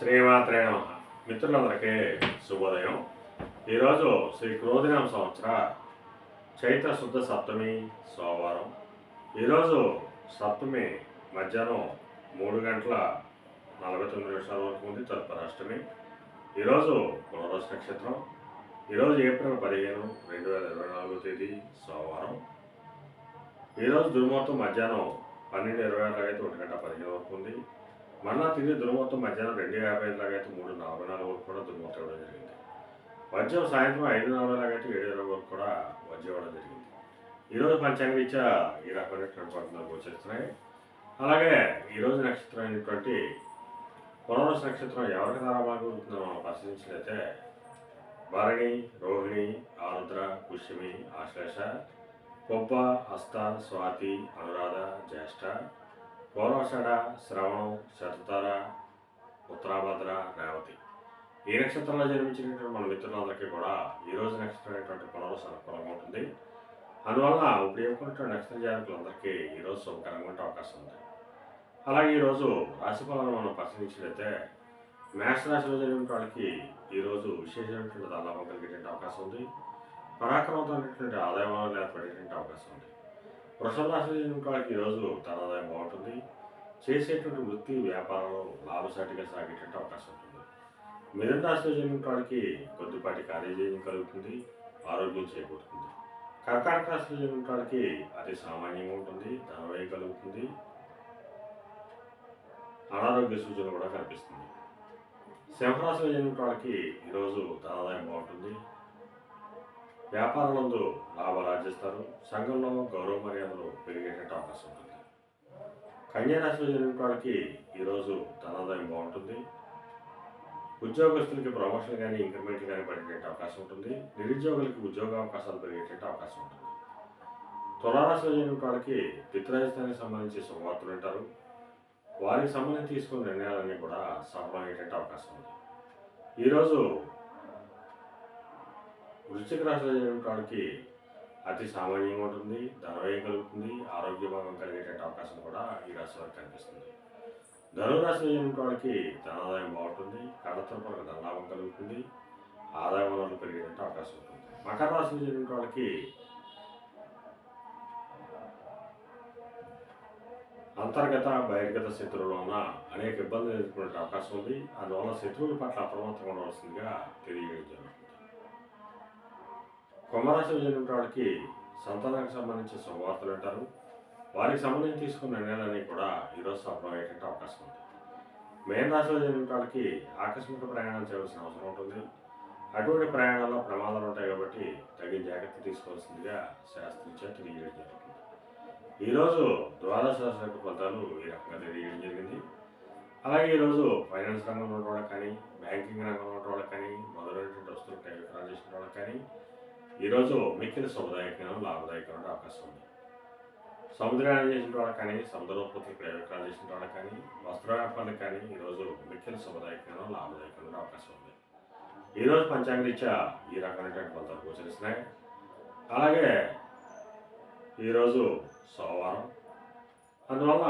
శ్రీమాత్రే నమః. మిత్రులందరికీ శుభోదయం. ఈరోజు శ్రీ క్రోధినామ సంవత్సర చైత్ర శుద్ధ సప్తమి సోమవారం. ఈరోజు సప్తమి మధ్యాహ్నం 3:49 వరకు ఉంది. తదుపరి అష్టమి. ఈరోజు పునర్వసు నక్షత్రం. ఈరోజు ఏప్రిల్ 15, 2024 తేదీ సోమవారం. ఈరోజు దుర్ముహూర్తం మధ్యాహ్నం 12:26 అయితే 1:15 వరకు ఉంది. మళ్ళా తిరిగి దుర్ముహూర్తం మధ్యాహ్నం 2:55 అయితే 3:44 వరకు కూడా దుర్ముహూర్తం ఇవ్వడం జరిగింది. వజ్రం సాయంత్రం 5:40 అయితే 7:20 వరకు కూడా వజ్రం ఇవ్వడం జరిగింది. ఈరోజు పంచాంగ రీత్యా ఈ రకమైనటువంటి పట్టణాలు గోచరిస్తున్నాయి. అలాగే ఈరోజు నక్షత్రం అయినటువంటి పునర్వసు నక్షత్రం ఎవరికి తారాబాగుతుందో మనం పరిశీలించినట్లయితే భరణి, రోహిణి, ఆరుద్ర, పుష్యమి, ఆశ్లేష, పొబ్బ, హస్త, స్వాతి, అనురాధ, జ్యేష్ఠ, పూర్వాషాఢ, శ్రవణం, శతతార, ఉత్తరాభద్ర, రేవతి. ఈ నక్షత్రంలో జన్మించినటువంటి మన మిత్రులందరికీ కూడా ఈరోజు నక్షత్రం అనేటువంటి పునర్వసు అనుకూలంగా ఉంటుంది. అందువల్ల ఇప్పుడు చెప్పుకున్నటువంటి నక్షత్ర జాతకులందరికీ ఈరోజు శుభకరంగా ఉండే అవకాశం ఉంది. అలాగే ఈరోజు రాశి ఫలాలను మనం పరిశీలించినట్లయితే మేషరాశిలో జరిగిన వాళ్ళకి ఈరోజు విశేషమైనటువంటి ధనలాభం కలిగేటువంటి అవకాశం ఉంది. పరాక్రమంతో అనేటువంటి ఆదాయం ఏర్పడేటువంటి అవకాశం ఉంది. వృషభ రాశిలో జరిగిన వాళ్ళకి ఈరోజు ధనాదాయం బాగుంటుంది. చేసేటువంటి వృత్తి వ్యాపారంలో లాభసాటిగా సాగేటువంటి అవకాశం ఉంటుంది. మిథున రాశిలో జరిగిన వాళ్ళకి కొద్దిపాటి కార్యజయం కలుగుతుంది. ఆరోగ్యం చేకూరుతుంది. కర్కాటక రాశిలో జరిగిన వాళ్ళకి అతి సామాన్యంగా ఉంటుంది. ధనవ్యయం కలుగుతుంది. అనారోగ్య సూచన కూడా కనిపిస్తుంది. సింహరాశిలో జరిగిన వాళ్ళకి ఈరోజు ధనాదాయం బాగుంటుంది. వ్యాపారంలో లాభాలు ఆర్జిస్తారు. సంఘంలో గౌరవ మర్యాదలు పెరిగేటువంటి అవకాశం ఉంటుంది. కన్యారాశిలో జరిగిన వాళ్ళకి ఈరోజు ధనాదాయం బాగుంటుంది. ఉద్యోగస్తులకి ప్రమోషన్ కానీ ఇంక్రిమెంట్ కానీ పడేటువంటి అవకాశం ఉంటుంది. నిరుద్యోగులకి ఉద్యోగ అవకాశాలు పెరిగేటువంటి అవకాశం ఉంటుంది. తులారాశిలో జరిగిన వాళ్ళకి పితృరాజధానికి సంబంధించి శుభవార్తలు వింటారు. వారికి సంబంధించి తీసుకున్న నిర్ణయాలన్నీ కూడా సఫలమయ్యేటువంటి అవకాశం ఉంది. ఈరోజు వృశ్చిక రాశిలో జరిగిన వాళ్ళకి అతి సామాన్యంగా ఉంటుంది. ధనవ్యయం కలుగుతుంది. ఆరోగ్య భాగం కలిగేటువంటి అవకాశం కూడా ఈ రాశి వారికి కనిపిస్తుంది. ధనురాశిలో జరిగిన వాళ్ళకి ధనాదాయం బాగుంటుంది. కడతరపరకు ధనలాభం కలుగుతుంది. ఆదాయ వనరులు పెరిగేటువంటి అవకాశం ఉంటుంది. మకర రాశిలో జరిగిన వాళ్ళకి అంతర్గత బహిర్గత శత్రువుల వలన అనేక ఇబ్బందులు ఎదుర్కొనే అవకాశం ఉంది. అందువల్ల శత్రువుల పట్ల అప్రమత్తంగా ఉండవలసిందిగా తెలియజేయడం జరుగుతుంది. కుంభరాశిలో జరిగిన వాళ్ళకి సంతానానికి సంబంధించి శుభవార్తలు వింటారు. వారికి సంబంధించి తీసుకున్న నిర్ణయాలన్నీ కూడా ఈరోజు సఫలమయ్యేటువంటి అవకాశం ఉంది. మేన రాశిలో జరిగిన వాళ్ళకి ఆకస్మిక ప్రయాణాలు చేయవలసిన అవసరం ఉంటుంది. అటువంటి ప్రయాణాల్లో ప్రమాదాలు ఉంటాయి కాబట్టి తగిన జాగ్రత్త తీసుకోవాల్సిందిగా శాస్త్రీయ తెలియజేయడం జరుగుతుంది. ఈరోజు ద్వాదశ రాశి ఫలితాలు ఈ రకంగా తెలియజేయడం జరిగింది. అలాగే ఈరోజు ఫైనాన్స్ రంగంలో ఉన్న వాళ్ళకి కానీ, బ్యాంకింగ్ రంగంలో ఉన్న వాళ్ళకి కానీ, మొదలైనటువంటి వస్తువులు విక్రయాలు చేసిన వాళ్ళకి కానీ ఈరోజు మిక్కిలి శుభదాయకంగా లాభదాయకమైన అవకాశం ఉంది. సముద్రాన్ని చేసిన వాళ్ళకి కానీ, సముద్రోత్పత్తులు విక్రయాలు చేసిన వాళ్ళకి కానీ, వస్త్ర వ్యాపారాలకు కానీ ఈరోజు మిక్కిలి శుభదాయకంగా లాభదాయకమైన అవకాశం ఉంది. ఈరోజు పంచాంగ రీత్యా ఈ రకమైనటువంటి ఫలితాలు గోచరిస్తున్నాయి. అలాగే ఈరోజు సోమవారం. అందువల్ల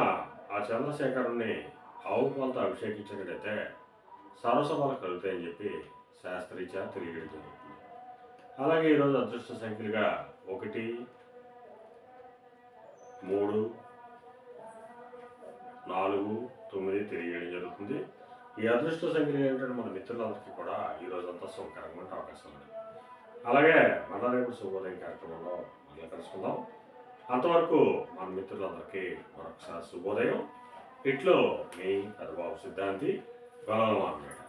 ఆ చంద్రశేఖరుణ్ణి ఆవు పాలతో అభిషేకించినట్లయితే సర్వసభలు కలుగుతాయని చెప్పి శాస్త్రీయ తెలియజేయడం జరుగుతుంది. అలాగే ఈరోజు అదృష్ట సంఖ్యలుగా 1, 3, 4, 9 తెలియజేయడం జరుగుతుంది. ఈ అదృష్ట సంఖ్యలు ఏంటంటే మన మిత్రులందరికీ కూడా ఈరోజు అంతా శుభకరంగా ఉండే అవకాశం ఉంది. అలాగే మన రేపు శుభోదయం కార్యక్రమంలో మళ్ళీ కలుసుకుందాం. అంతవరకు మన మిత్రులందరికీ మరొకసారి శుభోదయం. ఇట్లో మీ పెద్దబాబు సిద్ధాంతి గొల్లవారు.